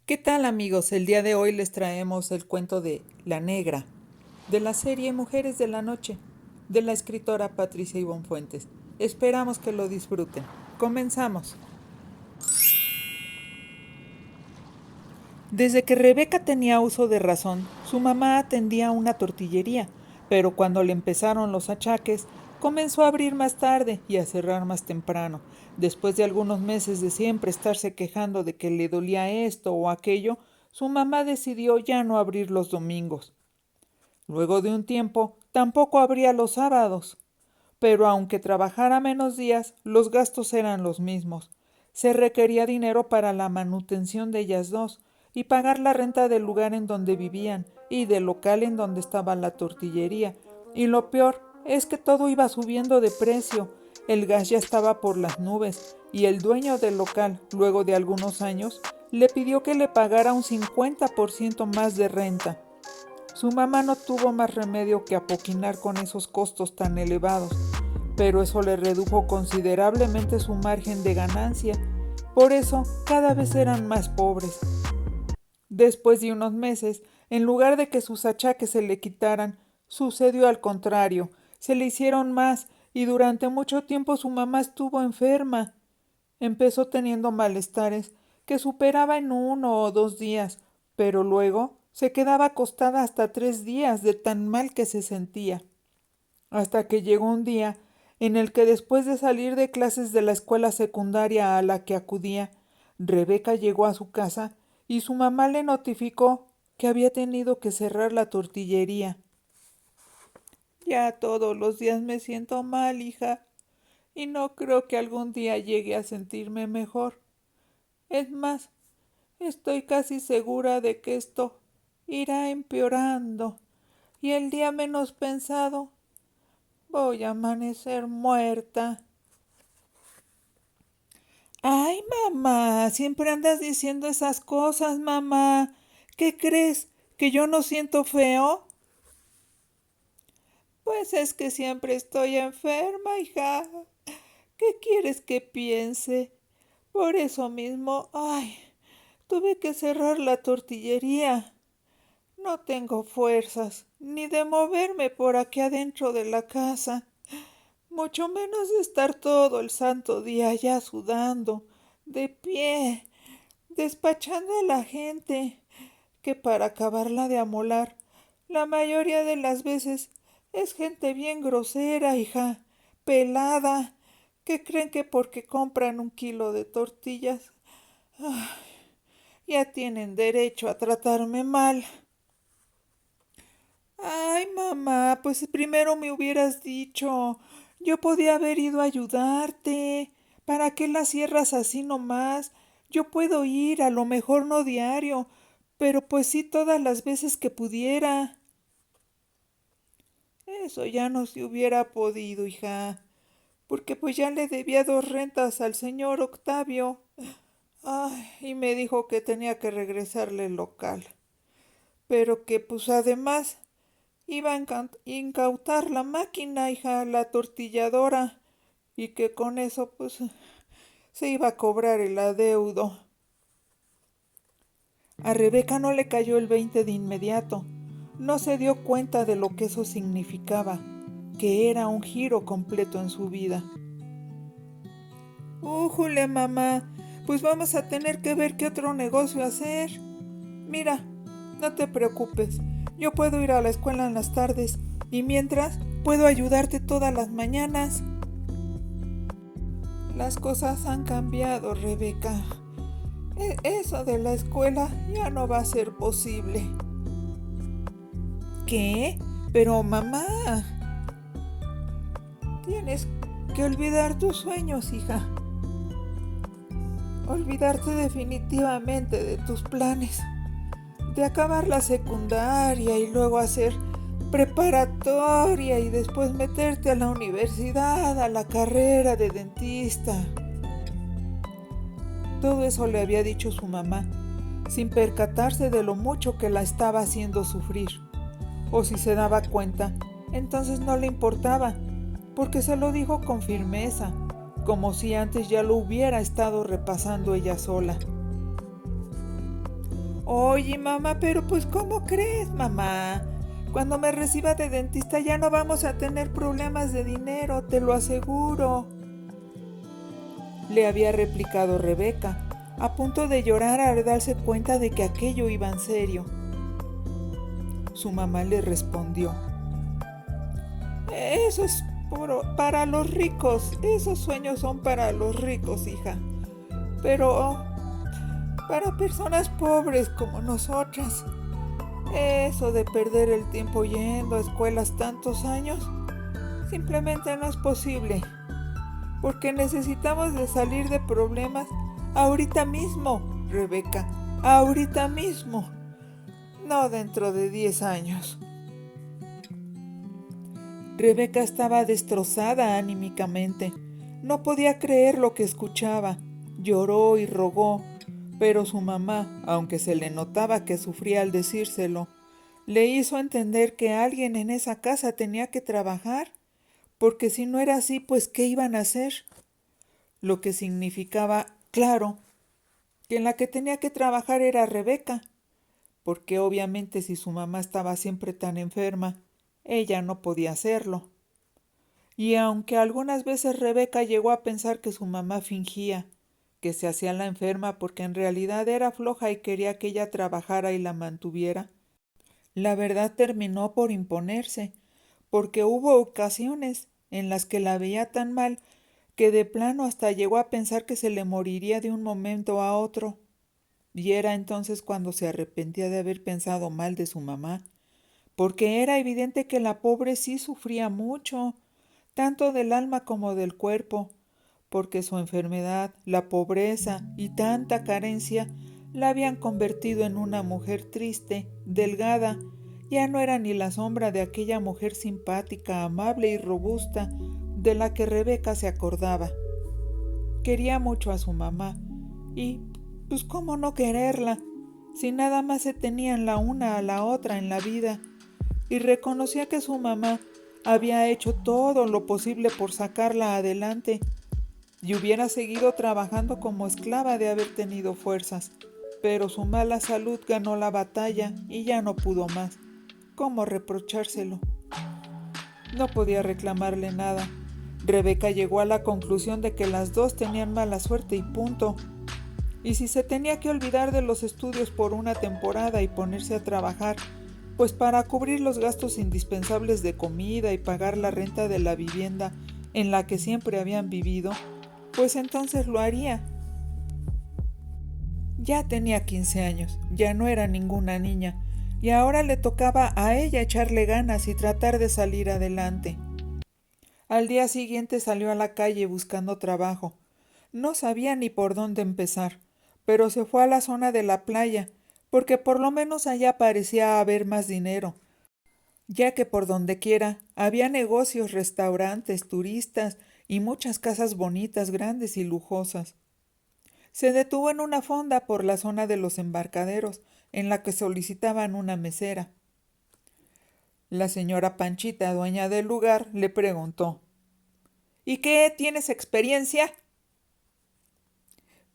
¿Qué tal, amigos? El día de hoy les traemos el cuento de La Negra, de la serie Mujeres de la Noche, de la escritora Patricia Ivonne Fuentes. Esperamos que lo disfruten. Comenzamos. Desde que Rebeca tenía uso de razón, su mamá atendía una tortillería, pero cuando le empezaron los achaques, comenzó a abrir más tarde y a cerrar más temprano. Después de algunos meses de siempre estarse quejando de que le dolía esto o aquello, su mamá decidió ya no abrir los domingos. Luego de un tiempo, tampoco abría los sábados. Pero aunque trabajara menos días, los gastos eran los mismos. Se requería dinero para la manutención de ellas dos y pagar la renta del lugar en donde vivían y del local en donde estaba la tortillería. Y lo peor es que todo iba subiendo de precio. El gas ya estaba por las nubes y el dueño del local, luego de algunos años, le pidió que le pagara un 50% más de renta. Su mamá no tuvo más remedio que apoquinar con esos costos tan elevados, pero eso le redujo considerablemente su margen de ganancia. Por eso, cada vez eran más pobres. Después de unos meses, en lugar de que sus achaques se le quitaran, sucedió al contrario, se le hicieron más y durante mucho tiempo su mamá estuvo enferma. Empezó teniendo malestares que superaba en 1 o 2 días, pero luego se quedaba acostada hasta 3 días de tan mal que se sentía. Hasta que llegó un día en el que después de salir de clases de la escuela secundaria a la que acudía, Rebeca llegó a su casa y su mamá le notificó que había tenido que cerrar la tortillería. Ya todos los días me siento mal, hija, y no creo que algún día llegue a sentirme mejor. Es más, estoy casi segura de que esto irá empeorando, y el día menos pensado voy a amanecer muerta. Ay, mamá, siempre andas diciendo esas cosas, mamá. ¿Qué crees? ¿Que yo no siento feo? Pues es que siempre estoy enferma, hija. ¿Qué quieres que piense? Por eso mismo, ay, tuve que cerrar la tortillería. No tengo fuerzas ni de moverme por aquí adentro de la casa, mucho menos de estar todo el santo día allá sudando, de pie, despachando a la gente, que para acabarla de amolar, la mayoría de las veces es gente bien grosera, hija, pelada, que creen que porque compran 1 kilo de tortillas, ay, ya tienen derecho a tratarme mal. Ay, mamá, pues primero me hubieras dicho. Yo podía haber ido a ayudarte. ¿Para qué la cierras así nomás? Yo puedo ir, a lo mejor no diario, pero pues sí todas las veces que pudiera. Eso ya no se hubiera podido, hija, porque pues ya le debía 2 rentas al señor Octavio. Ay, y me dijo que tenía que regresarle el local, pero que pues además iba a incautar la máquina, hija, la tortilladora, y que con eso pues se iba a cobrar el adeudo. A Rebeca no le cayó el 20 de inmediato. No se dio cuenta de lo que eso significaba, que era un giro completo en su vida. ¡Újule, mamá! Pues vamos a tener que ver qué otro negocio hacer. Mira, no te preocupes, yo puedo ir a la escuela en las tardes y mientras puedo ayudarte todas las mañanas. Las cosas han cambiado, Rebeca. Eso de la escuela ya no va a ser posible. ¿Qué? Pero mamá, tienes que olvidar tus sueños, hija. Olvidarte definitivamente de tus planes. De acabar la secundaria y luego hacer preparatoria y después meterte a la universidad, a la carrera de dentista. Todo eso le había dicho su mamá, sin percatarse de lo mucho que la estaba haciendo sufrir. O si se daba cuenta, entonces no le importaba, porque se lo dijo con firmeza, como si antes ya lo hubiera estado repasando ella sola. Oye, mamá, pero pues ¿cómo crees, mamá? Cuando me reciba de dentista ya no vamos a tener problemas de dinero, te lo aseguro. Le había replicado Rebeca, a punto de llorar al darse cuenta de que aquello iba en serio. Su mamá le respondió: Eso es para los ricos, esos sueños son para los ricos, hija. Pero para personas pobres como nosotras, eso de perder el tiempo yendo a escuelas tantos años, simplemente no es posible, porque necesitamos de salir de problemas ahorita mismo, Rebeca, ahorita mismo, no dentro de 10 años. Rebeca estaba destrozada anímicamente. No podía creer lo que escuchaba. Lloró y rogó, pero su mamá, aunque se le notaba que sufría al decírselo, le hizo entender que alguien en esa casa tenía que trabajar, porque si no era así, pues ¿qué iban a hacer? Lo que significaba, claro, que en la que tenía que trabajar era Rebeca, porque obviamente si su mamá estaba siempre tan enferma, ella no podía hacerlo. Y aunque algunas veces Rebeca llegó a pensar que su mamá fingía, que se hacía la enferma porque en realidad era floja y quería que ella trabajara y la mantuviera, la verdad terminó por imponerse, porque hubo ocasiones en las que la veía tan mal que de plano hasta llegó a pensar que se le moriría de un momento a otro. Y era entonces cuando se arrepentía de haber pensado mal de su mamá, porque era evidente que la pobre sí sufría mucho, tanto del alma como del cuerpo, porque su enfermedad, la pobreza y tanta carencia la habían convertido en una mujer triste, delgada. Ya no era ni la sombra de aquella mujer simpática, amable y robusta de la que Rebeca se acordaba. Quería mucho a su mamá y, pues, ¿cómo no quererla? Si nada más se tenían la una a la otra en la vida, y reconocía que su mamá había hecho todo lo posible por sacarla adelante y hubiera seguido trabajando como esclava de haber tenido fuerzas. Pero su mala salud ganó la batalla y ya no pudo más. ¿Cómo reprochárselo? No podía reclamarle nada. Rebeca llegó a la conclusión de que las dos tenían mala suerte y punto. Y si se tenía que olvidar de los estudios por una temporada y ponerse a trabajar, pues para cubrir los gastos indispensables de comida y pagar la renta de la vivienda en la que siempre habían vivido, pues entonces lo haría. Ya tenía 15 años, ya no era ninguna niña, y ahora le tocaba a ella echarle ganas y tratar de salir adelante. Al día siguiente salió a la calle buscando trabajo. No sabía ni por dónde empezar, pero se fue a la zona de la playa, porque por lo menos allá parecía haber más dinero, ya que por donde quiera había negocios, restaurantes, turistas y muchas casas bonitas, grandes y lujosas. Se detuvo en una fonda por la zona de los embarcaderos, en la que solicitaban una mesera. La señora Panchita, dueña del lugar, le preguntó: ¿Y qué? ¿Tienes experiencia?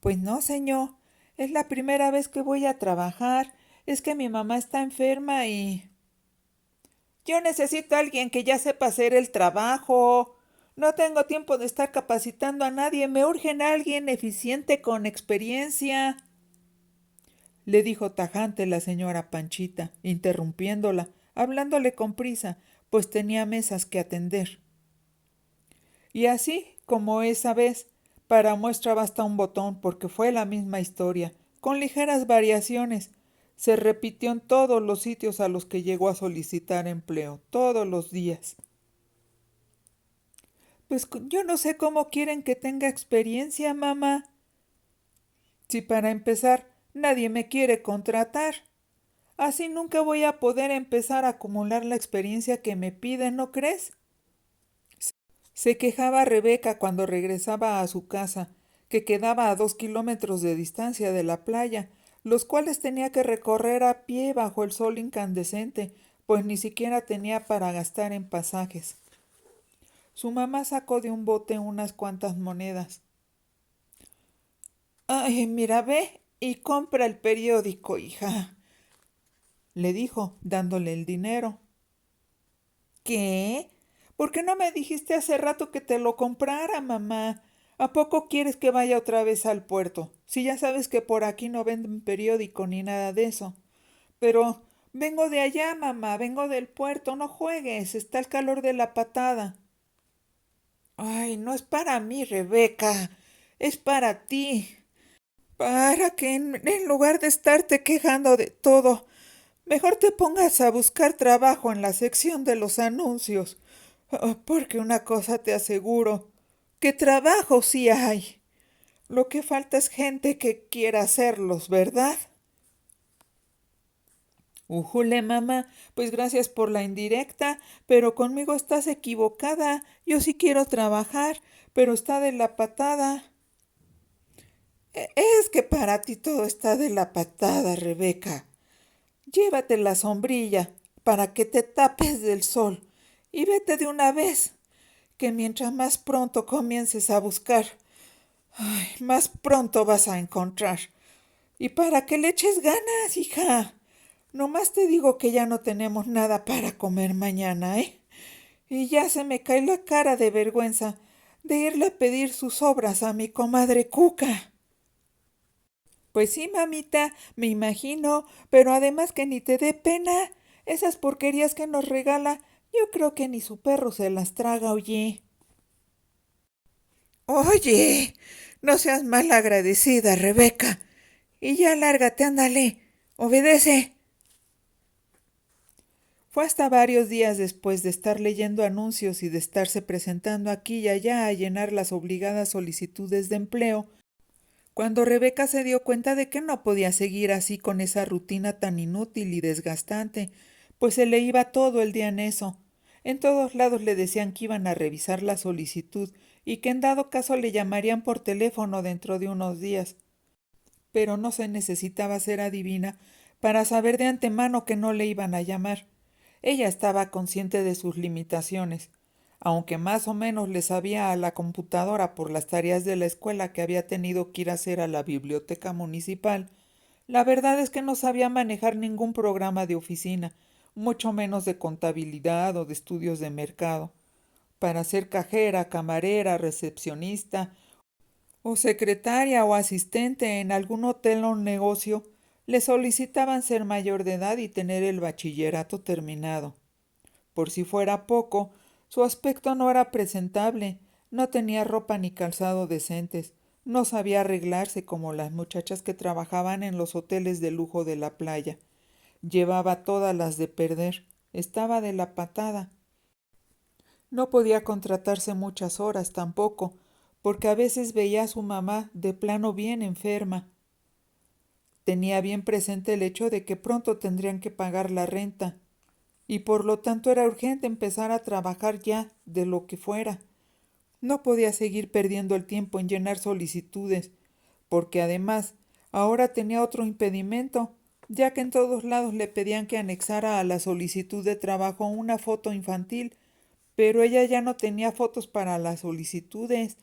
Pues no, señor. Es la primera vez que voy a trabajar. Es que mi mamá está enferma y... Yo necesito a alguien que ya sepa hacer el trabajo. No tengo tiempo de estar capacitando a nadie. Me urge a alguien eficiente con experiencia, le dijo tajante la señora Panchita, interrumpiéndola, hablándole con prisa, pues tenía mesas que atender. Y así, como esa vez, para muestra basta un botón, porque fue la misma historia, con ligeras variaciones. Se repitió en todos los sitios a los que llegó a solicitar empleo, todos los días. Pues yo no sé cómo quieren que tenga experiencia, mamá. Si para empezar nadie me quiere contratar. Así nunca voy a poder empezar a acumular la experiencia que me piden, ¿no crees? Se quejaba Rebeca cuando regresaba a su casa, que quedaba a 2 kilómetros de distancia de la playa, los cuales tenía que recorrer a pie bajo el sol incandescente, pues ni siquiera tenía para gastar en pasajes. Su mamá sacó de un bote unas cuantas monedas. Ay, mira, ve, y compra el periódico, hija, le dijo, dándole el dinero. ¿Qué? ¿Por qué no me dijiste hace rato que te lo comprara, mamá? ¿A poco quieres que vaya otra vez al puerto? Si ya sabes que por aquí no venden periódico ni nada de eso. Pero vengo de allá, mamá, vengo del puerto, no juegues, está el calor de la patada. Ay, no es para mí, Rebeca, es para ti. Para que en lugar de estarte quejando de todo, mejor te pongas a buscar trabajo en la sección de los anuncios. Porque una cosa te aseguro, que trabajo sí hay. Lo que falta es gente que quiera hacerlos, ¿verdad? Ujule, mamá, pues gracias por la indirecta, pero conmigo estás equivocada. Yo sí quiero trabajar, pero está de la patada. Es que para ti todo está de la patada, Rebeca. Llévate la sombrilla para que te tapes del sol y vete de una vez, que mientras más pronto comiences a buscar, ay, más pronto vas a encontrar. Y para que le eches ganas, hija. Nomás te digo que ya no tenemos nada para comer mañana, ¿eh? Y ya se me cae la cara de vergüenza de irle a pedir sus obras a mi comadre Cuca. Pues sí, mamita, me imagino, pero además que ni te dé pena. Esas porquerías que nos regala, yo creo que ni su perro se las traga, oye. Oye, no seas mal agradecida, Rebeca. Y ya lárgate, ándale. Obedece. Fue hasta varios días después de estar leyendo anuncios y de estarse presentando aquí y allá a llenar las obligadas solicitudes de empleo, cuando Rebeca se dio cuenta de que no podía seguir así con esa rutina tan inútil y desgastante, pues se le iba todo el día en eso. En todos lados le decían que iban a revisar la solicitud y que en dado caso le llamarían por teléfono dentro de unos días. Pero no se necesitaba ser adivina para saber de antemano que no le iban a llamar. Ella estaba consciente de sus limitaciones, aunque más o menos le sabía a la computadora por las tareas de la escuela que había tenido que ir a hacer a la biblioteca municipal. La verdad es que no sabía manejar ningún programa de oficina, mucho menos de contabilidad o de estudios de mercado. Para ser cajera, camarera, recepcionista o secretaria o asistente en algún hotel o negocio, le solicitaban ser mayor de edad y tener el bachillerato terminado. Por si fuera poco, su aspecto no era presentable, no tenía ropa ni calzado decentes, no sabía arreglarse como las muchachas que trabajaban en los hoteles de lujo de la playa. Llevaba todas las de perder, estaba de la patada. No podía contratarse muchas horas tampoco, porque a veces veía a su mamá de plano bien enferma. Tenía bien presente el hecho de que pronto tendrían que pagar la renta, y por lo tanto era urgente empezar a trabajar ya, de lo que fuera. No podía seguir perdiendo el tiempo en llenar solicitudes, porque además ahora tenía otro impedimento, ya que en todos lados le pedían que anexara a la solicitud de trabajo una foto infantil, pero ella ya no tenía fotos para las solicitudes.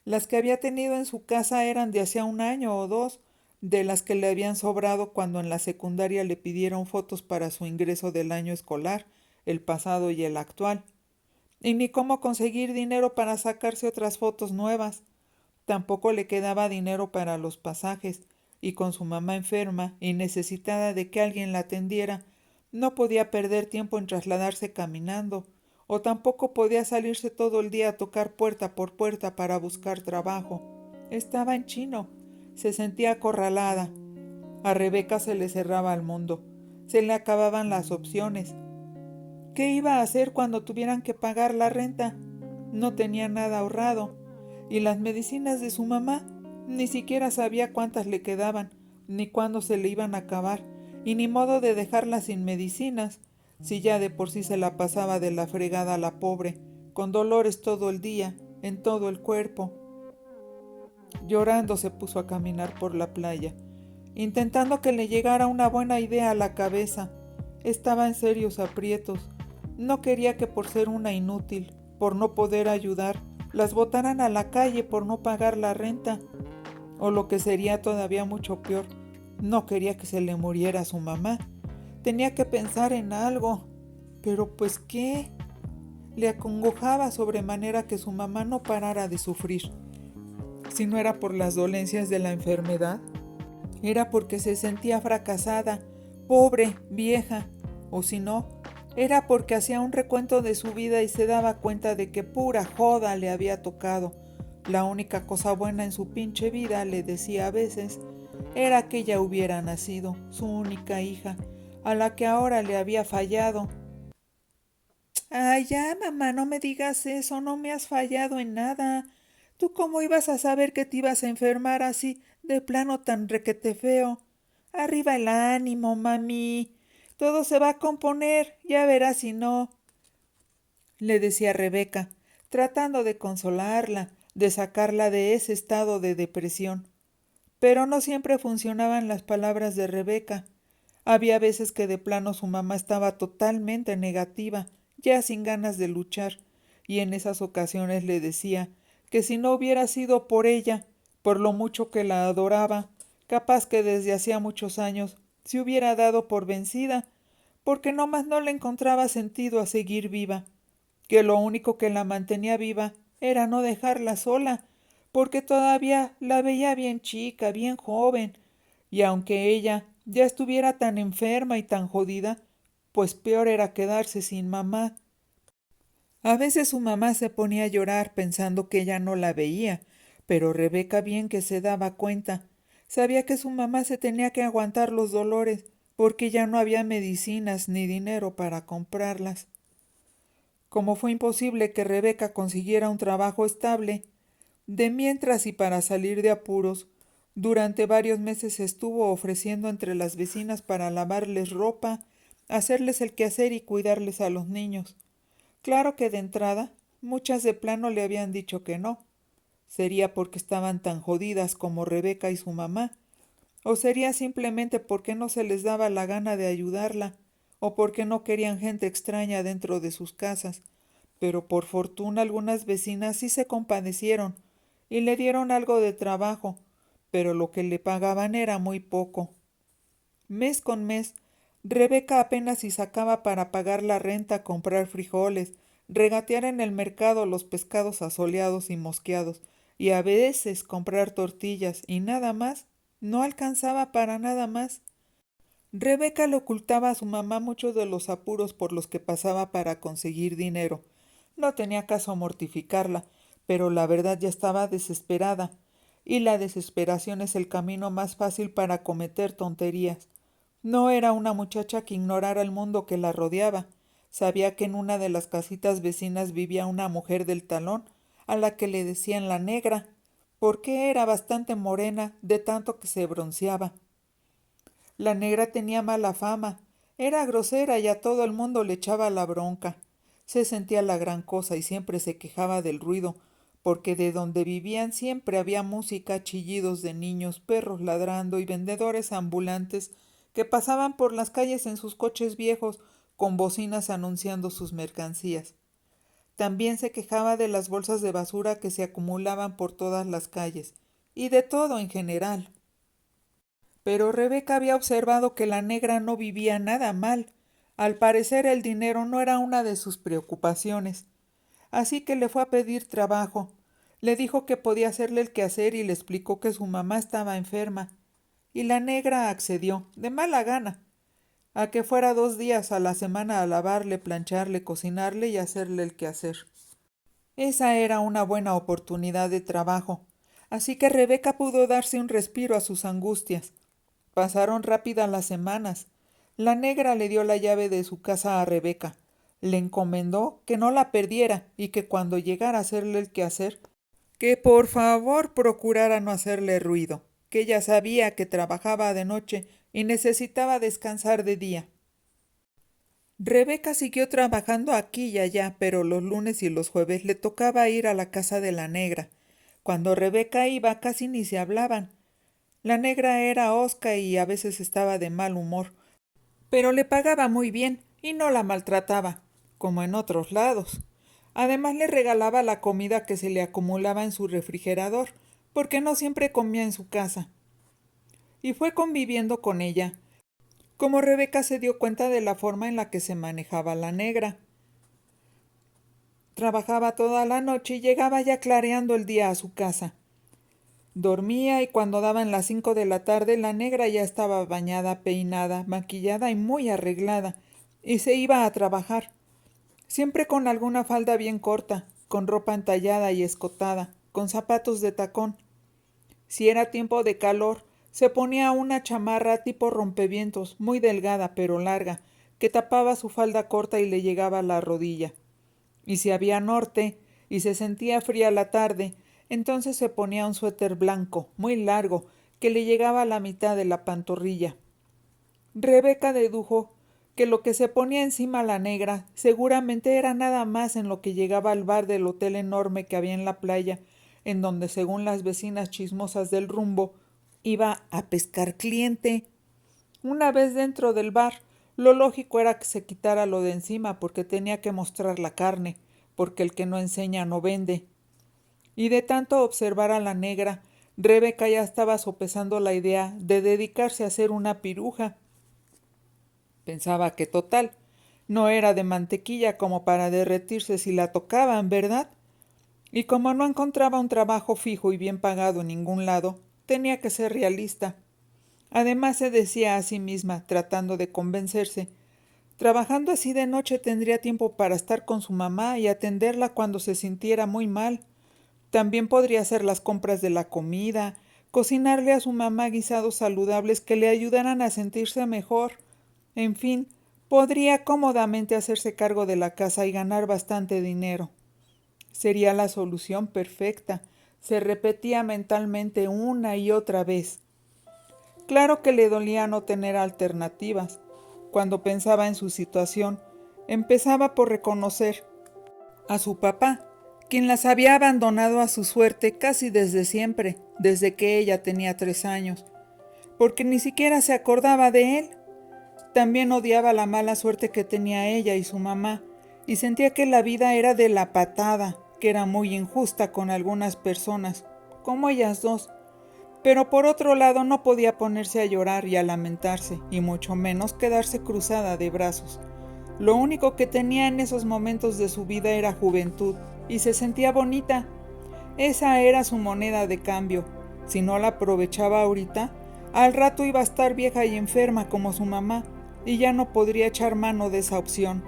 Las que había tenido en su casa eran de hacía un año o dos, de las que le habían sobrado cuando en la secundaria le pidieron fotos para su ingreso del año escolar, el pasado y el actual. Y ni cómo conseguir dinero para sacarse otras fotos nuevas. Tampoco le quedaba dinero para los pasajes, y con su mamá enferma y necesitada de que alguien la atendiera, no podía perder tiempo en trasladarse caminando, o tampoco podía salirse todo el día a tocar puerta por puerta para buscar trabajo. Estaba en chino, se sentía acorralada. A Rebeca se le cerraba el mundo, se le acababan las opciones. ¿Qué iba a hacer cuando tuvieran que pagar la renta? No tenía nada ahorrado. Y las medicinas de su mamá, ni siquiera sabía cuántas le quedaban, ni cuándo se le iban a acabar, y ni modo de dejarlas sin medicinas, si ya de por sí se la pasaba de la fregada la pobre, con dolores todo el día, en todo el cuerpo. Llorando se puso a caminar por la playa, intentando que le llegara una buena idea a la cabeza. Estaba en serios aprietos. No quería que por ser una inútil, por no poder ayudar, las botaran a la calle por no pagar la renta, o lo que sería todavía mucho peor, No quería que se le muriera su mamá. Tenía que pensar en algo. Pero pues, ¿qué? Le acongojaba sobremanera que su mamá no parara de sufrir. Si no era por las dolencias de la enfermedad, era porque se sentía fracasada, pobre, vieja, o si no, era porque hacía un recuento de su vida y se daba cuenta de que pura joda le había tocado. La única cosa buena en su pinche vida, le decía a veces, era que ella hubiera nacido, su única hija, a la que ahora le había fallado. Ay, ya, mamá, no me digas eso, no me has fallado en nada. ¿Tú cómo ibas a saber que te ibas a enfermar así, de plano tan requete feo? Arriba el ánimo, mami. Todo se va a componer, ya verás si no, le decía Rebeca, tratando de consolarla, de sacarla de ese estado de depresión. Pero no siempre funcionaban las palabras de Rebeca. Había veces que de plano su mamá estaba totalmente negativa, ya sin ganas de luchar, y en esas ocasiones le decía que si no hubiera sido por ella, por lo mucho que la adoraba, capaz que desde hacía muchos años se hubiera dado por vencida, porque nomás no le encontraba sentido a seguir viva, que lo único que la mantenía viva era no dejarla sola, porque todavía la veía bien chica, bien joven, y aunque ella ya estuviera tan enferma y tan jodida, pues peor era quedarse sin mamá. A veces su mamá se ponía a llorar pensando que ella no la veía, pero Rebeca bien que se daba cuenta. Sabía que su mamá se tenía que aguantar los dolores, porque ya no había medicinas ni dinero para comprarlas. Como fue imposible que Rebeca consiguiera un trabajo estable, de mientras y para salir de apuros, durante varios meses estuvo ofreciendo entre las vecinas para lavarles ropa, hacerles el quehacer y cuidarles a los niños. Claro que de entrada, muchas de plano le habían dicho que no. Sería porque estaban tan jodidas como Rebeca y su mamá, o sería simplemente porque no se les daba la gana de ayudarla, o porque no querían gente extraña dentro de sus casas. Pero por fortuna algunas vecinas sí se compadecieron y le dieron algo de trabajo, pero lo que le pagaban era muy poco. Mes con mes, Rebeca apenas si sacaba para pagar la renta, comprar frijoles, regatear en el mercado los pescados asoleados y mosqueados, y a veces comprar tortillas y nada más. No alcanzaba para nada más. Rebeca le ocultaba a su mamá muchos de los apuros por los que pasaba para conseguir dinero. No tenía caso mortificarla, pero la verdad ya estaba desesperada, y la desesperación es el camino más fácil para cometer tonterías. No era una muchacha que ignorara el mundo que la rodeaba. Sabía que en una de las casitas vecinas vivía una mujer del talón, a la que le decían la negra, porque era bastante morena de tanto que se bronceaba. La negra tenía mala fama, era grosera y a todo el mundo le echaba la bronca. Se sentía la gran cosa y siempre se quejaba del ruido, porque de donde vivían siempre había música, chillidos de niños, perros ladrando y vendedores ambulantes que pasaban por las calles en sus coches viejos con bocinas anunciando sus mercancías. También se quejaba de las bolsas de basura que se acumulaban por todas las calles, y de todo en general. Pero Rebeca había observado que la negra no vivía nada mal. Al parecer el dinero no era una de sus preocupaciones. Así que le fue a pedir trabajo. Le dijo que podía hacerle el quehacer y le explicó que su mamá estaba enferma. Y la negra accedió, de mala gana, a que fuera 2 días a la semana a lavarle, plancharle, cocinarle y hacerle el quehacer. Esa era una buena oportunidad de trabajo. Así que Rebeca pudo darse un respiro a sus angustias. Pasaron rápidas las semanas. La negra le dio la llave de su casa a Rebeca. Le encomendó que no la perdiera y que cuando llegara a hacerle el quehacer, que por favor procurara no hacerle ruido, que ella sabía que trabajaba de noche y necesitaba descansar de día. Rebeca siguió trabajando aquí y allá, pero los lunes y los jueves le tocaba ir a la casa de la negra. Cuando Rebeca iba casi ni se hablaban. La negra era hosca y a veces estaba de mal humor, pero le pagaba muy bien y no la maltrataba, como en otros lados. Además le regalaba la comida que se le acumulaba en su refrigerador, porque no siempre comía en su casa. y fue conviviendo con ella. Como Rebeca se dio cuenta de la forma en la que se manejaba la negra. Trabajaba toda la noche y llegaba ya clareando el día a su casa. Dormía y cuando daban las 5 de la tarde la negra ya estaba bañada, peinada, maquillada y muy arreglada, y se iba a trabajar, siempre con alguna falda bien corta, con ropa entallada y escotada, con zapatos de tacón. Si era tiempo de calor, se ponía una chamarra tipo rompevientos, muy delgada pero larga, que tapaba su falda corta y le llegaba a la rodilla. Y si había norte y se sentía fría la tarde, entonces se ponía un suéter blanco, muy largo, que le llegaba a la mitad de la pantorrilla. Rebeca dedujo que lo que se ponía encima la negra seguramente era nada más en lo que llegaba al bar del hotel enorme que había en la playa, en donde, según las vecinas chismosas del rumbo, iba a pescar cliente. Una vez dentro del bar, lo lógico era que se quitara lo de encima porque tenía que mostrar la carne, porque el que no enseña no vende. Y de tanto observar a la negra, Rebeca ya estaba sopesando la idea de dedicarse a hacer una piruja. Pensaba que total, no era de mantequilla como para derretirse si la tocaban, ¿verdad? Y como no encontraba un trabajo fijo y bien pagado en ningún lado, tenía que ser realista. Además se decía a sí misma, tratando de convencerse, trabajando así de noche tendría tiempo para estar con su mamá y atenderla cuando se sintiera muy mal. También podría hacer las compras de la comida, cocinarle a su mamá guisados saludables que le ayudaran a sentirse mejor. En fin, podría cómodamente hacerse cargo de la casa y ganar bastante dinero. Sería la solución perfecta. Se repetía mentalmente una y otra vez. Claro que le dolía no tener alternativas. Cuando pensaba en su situación, empezaba por reconocer a su papá, quien las había abandonado a su suerte casi desde siempre, desde que ella tenía 3 años, porque ni siquiera se acordaba de él. También odiaba la mala suerte que tenía ella y su mamá, y sentía que la vida era de la patada, que era muy injusta con algunas personas, como ellas dos. Pero por otro lado no podía ponerse a llorar y a lamentarse, y mucho menos quedarse cruzada de brazos. Lo único que tenía en esos momentos de su vida era juventud, y se sentía bonita. Esa era su moneda de cambio. Si no la aprovechaba ahorita, al rato iba a estar vieja y enferma como su mamá, y ya no podría echar mano de esa opción.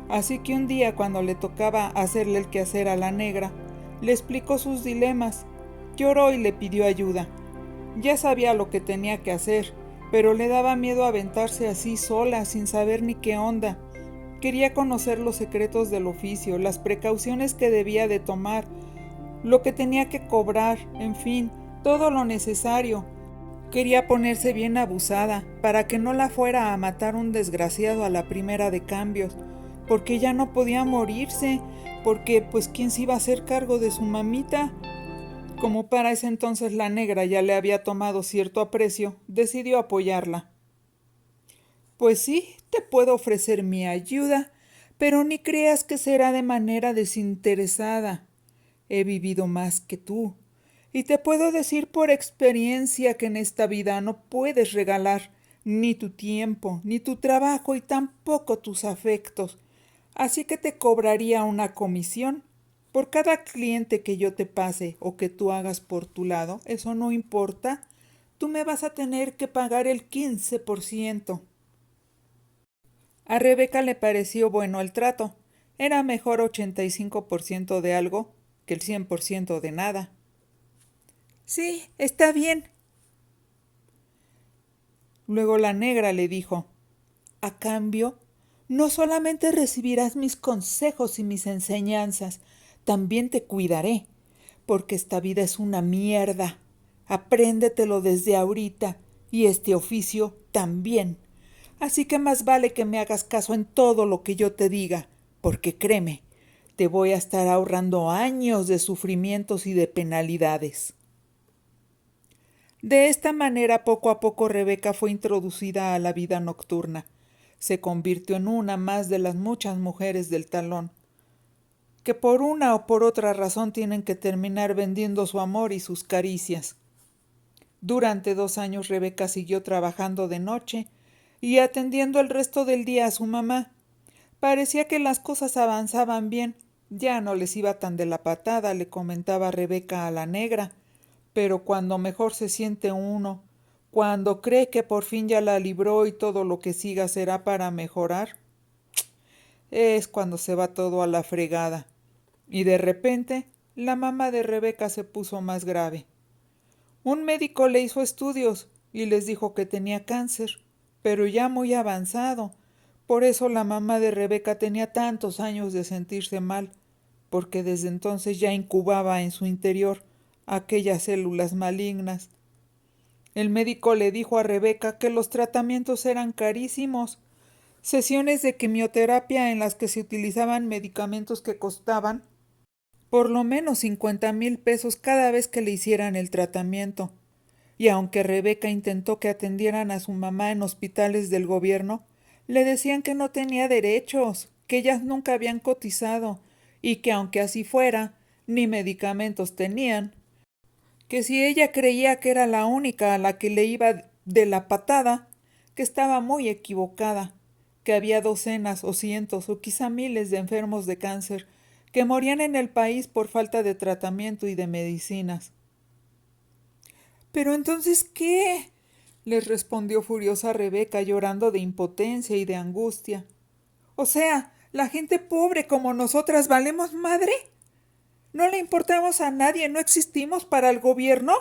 Así que un día, cuando le tocaba hacerle el quehacer a la negra, le explicó sus dilemas. Lloró y le pidió ayuda. Ya sabía lo que tenía que hacer, pero le daba miedo aventarse así sola, sin saber ni qué onda. Quería conocer los secretos del oficio, las precauciones que debía de tomar, lo que tenía que cobrar, en fin, todo lo necesario. Quería ponerse bien abusada, para que no la fuera a matar un desgraciado a la primera de cambios, porque ya no podía morirse, porque pues quién se iba a hacer cargo de su mamita. Como para ese entonces la negra ya le había tomado cierto aprecio, decidió apoyarla. Pues sí, te puedo ofrecer mi ayuda, pero ni creas que será de manera desinteresada. He vivido más que tú, y te puedo decir por experiencia que en esta vida no puedes regalar ni tu tiempo, ni tu trabajo y tampoco tus afectos. Así que te cobraría una comisión. Por cada cliente que yo te pase o que tú hagas por tu lado, eso no importa, tú me vas a tener que pagar el 15%. A Rebeca le pareció bueno el trato. Era mejor 85% de algo que el 100% de nada. Sí, está bien. Luego la negra le dijo, a cambio, no solamente recibirás mis consejos y mis enseñanzas, también te cuidaré, porque esta vida es una mierda. Apréndetelo desde ahorita, y este oficio también. Así que más vale que me hagas caso en todo lo que yo te diga, porque créeme, te voy a estar ahorrando años de sufrimientos y de penalidades. De esta manera, poco a poco, Rebeca fue introducida a la vida nocturna. Se convirtió en una más de las muchas mujeres del talón, que por una o por otra razón tienen que terminar vendiendo su amor y sus caricias. Durante 2 años Rebeca siguió trabajando de noche y atendiendo el resto del día a su mamá. Parecía que las cosas avanzaban bien, ya no les iba tan de la patada, le comentaba Rebeca a la negra, pero cuando mejor se siente uno, cuando cree que por fin ya la libró y todo lo que siga será para mejorar, es cuando se va todo a la fregada. Y de repente, la mamá de Rebeca se puso más grave. Un médico le hizo estudios y les dijo que tenía cáncer, pero ya muy avanzado. Por eso la mamá de Rebeca tenía tantos años de sentirse mal, porque desde entonces ya incubaba en su interior aquellas células malignas. El médico le dijo a Rebeca que los tratamientos eran carísimos, sesiones de quimioterapia en las que se utilizaban medicamentos que costaban por lo menos 50,000 pesos cada vez que le hicieran el tratamiento. Y aunque Rebeca intentó que atendieran a su mamá en hospitales del gobierno, le decían que no tenía derechos, que ellas nunca habían cotizado, y que aunque así fuera, ni medicamentos tenían, que si ella creía que era la única a la que le iba de la patada, que estaba muy equivocada, que había docenas o cientos o quizá miles de enfermos de cáncer que morían en el país por falta de tratamiento y de medicinas. ¿Pero entonces qué? Les respondió furiosa Rebeca, llorando de impotencia y de angustia. O sea, ¿la gente pobre como nosotras valemos madre? ¿No le importamos a nadie? ¿No existimos para el gobierno?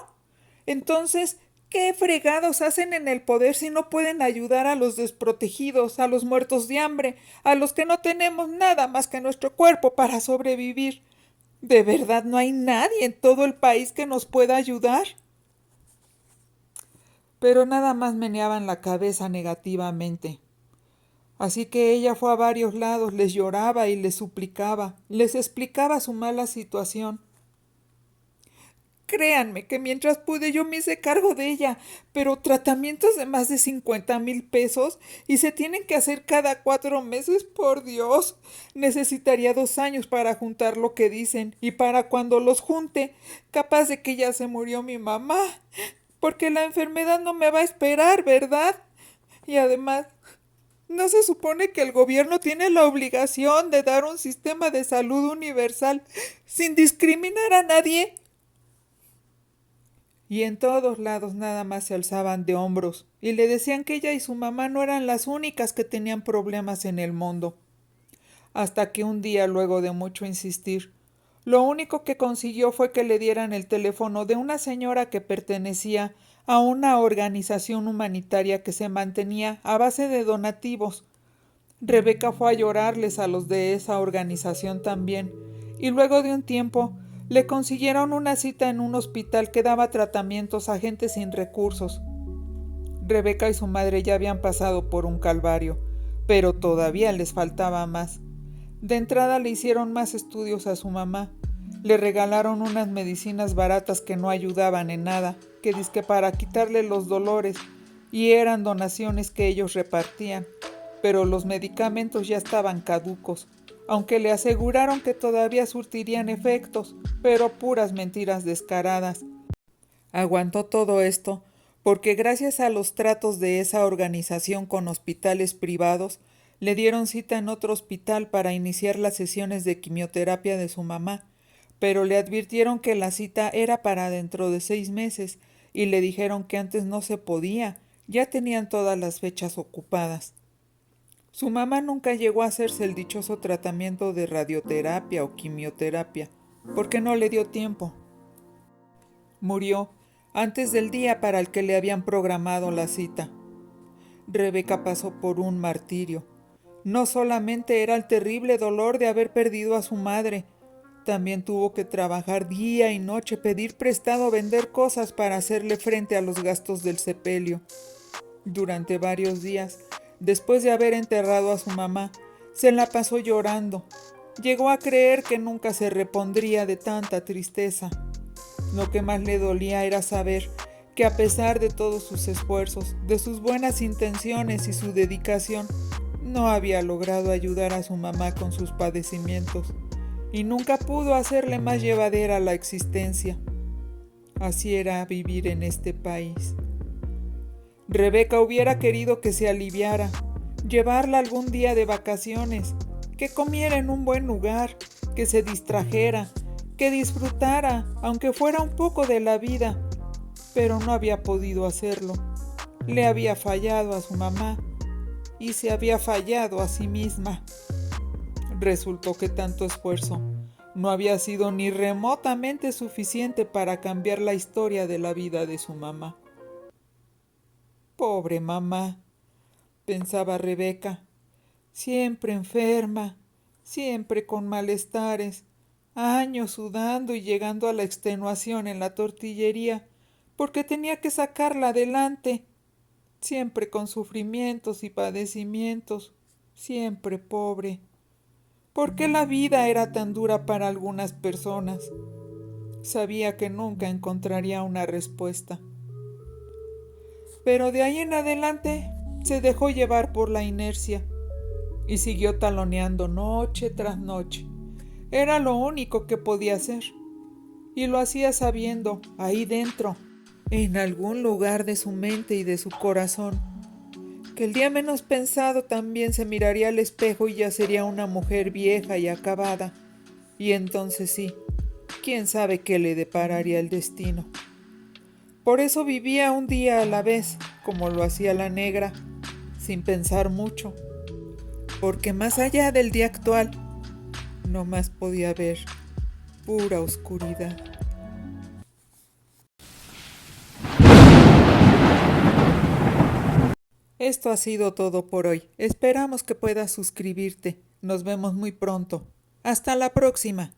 Entonces, ¿qué fregados hacen en el poder si no pueden ayudar a los desprotegidos, a los muertos de hambre, a los que no tenemos nada más que nuestro cuerpo para sobrevivir? ¿De verdad no hay nadie en todo el país que nos pueda ayudar? Pero nada más meneaban la cabeza negativamente. Así que ella fue a varios lados, les lloraba y les suplicaba, les explicaba su mala situación. Créanme que mientras pude yo me hice cargo de ella, pero tratamientos de más de 50,000 pesos y se tienen que hacer cada 4 meses, por Dios. Necesitaría 2 años para juntar lo que dicen y para cuando los junte, capaz de que ya se murió mi mamá, porque la enfermedad no me va a esperar, ¿verdad? Y además, ¿no se supone que el gobierno tiene la obligación de dar un sistema de salud universal sin discriminar a nadie? Y en todos lados nada más se alzaban de hombros y le decían que ella y su mamá no eran las únicas que tenían problemas en el mundo. Hasta que un día, luego de mucho insistir, lo único que consiguió fue que le dieran el teléfono de una señora que pertenecía a una organización humanitaria que se mantenía a base de donativos. Rebeca fue a llorarles a los de esa organización también, y luego de un tiempo le consiguieron una cita en un hospital que daba tratamientos a gente sin recursos. Rebeca y su madre ya habían pasado por un calvario, pero todavía les faltaba más. De entrada le hicieron más estudios a su mamá. Le regalaron unas medicinas baratas que no ayudaban en nada, que dizque para quitarle los dolores, y eran donaciones que ellos repartían. Pero los medicamentos ya estaban caducos, aunque le aseguraron que todavía surtirían efectos, pero puras mentiras descaradas. Aguantó todo esto porque gracias a los tratos de esa organización con hospitales privados, le dieron cita en otro hospital para iniciar las sesiones de quimioterapia de su mamá, pero le advirtieron que la cita era para dentro de 6 meses y le dijeron que antes no se podía, ya tenían todas las fechas ocupadas. Su mamá nunca llegó a hacerse el dichoso tratamiento de radioterapia o quimioterapia, porque no le dio tiempo. Murió antes del día para el que le habían programado la cita. Rebeca pasó por un martirio. No solamente era el terrible dolor de haber perdido a su madre, también tuvo que trabajar día y noche, pedir prestado, vender cosas para hacerle frente a los gastos del sepelio. Durante varios días, después de haber enterrado a su mamá, se la pasó llorando. Llegó a creer que nunca se repondría de tanta tristeza. Lo que más le dolía era saber que a pesar de todos sus esfuerzos, de sus buenas intenciones y su dedicación, no había logrado ayudar a su mamá con sus padecimientos y nunca pudo hacerle más llevadera la existencia. Así era vivir en este país. Rebeca hubiera querido que se aliviara, llevarla algún día de vacaciones, que comiera en un buen lugar, que se distrajera, que disfrutara, aunque fuera un poco de la vida, pero no había podido hacerlo. Le había fallado a su mamá y se había fallado a sí misma. Resultó que tanto esfuerzo no había sido ni remotamente suficiente para cambiar la historia de la vida de su mamá. Pobre mamá, pensaba Rebeca, siempre enferma, siempre con malestares, años sudando y llegando a la extenuación en la tortillería, porque tenía que sacarla adelante, siempre con sufrimientos y padecimientos, siempre pobre. ¿Por qué la vida era tan dura para algunas personas? Sabía que nunca encontraría una respuesta. Pero de ahí en adelante se dejó llevar por la inercia y siguió taloneando noche tras noche. Era lo único que podía hacer. Y lo hacía sabiendo, ahí dentro, en algún lugar de su mente y de su corazón, que el día menos pensado también se miraría al espejo y ya sería una mujer vieja y acabada. Y entonces sí, quién sabe qué le depararía el destino. Por eso vivía un día a la vez, como lo hacía la negra, sin pensar mucho, porque más allá del día actual, no más podía ver pura oscuridad. Esto ha sido todo por hoy. Esperamos que puedas suscribirte. Nos vemos muy pronto. Hasta la próxima.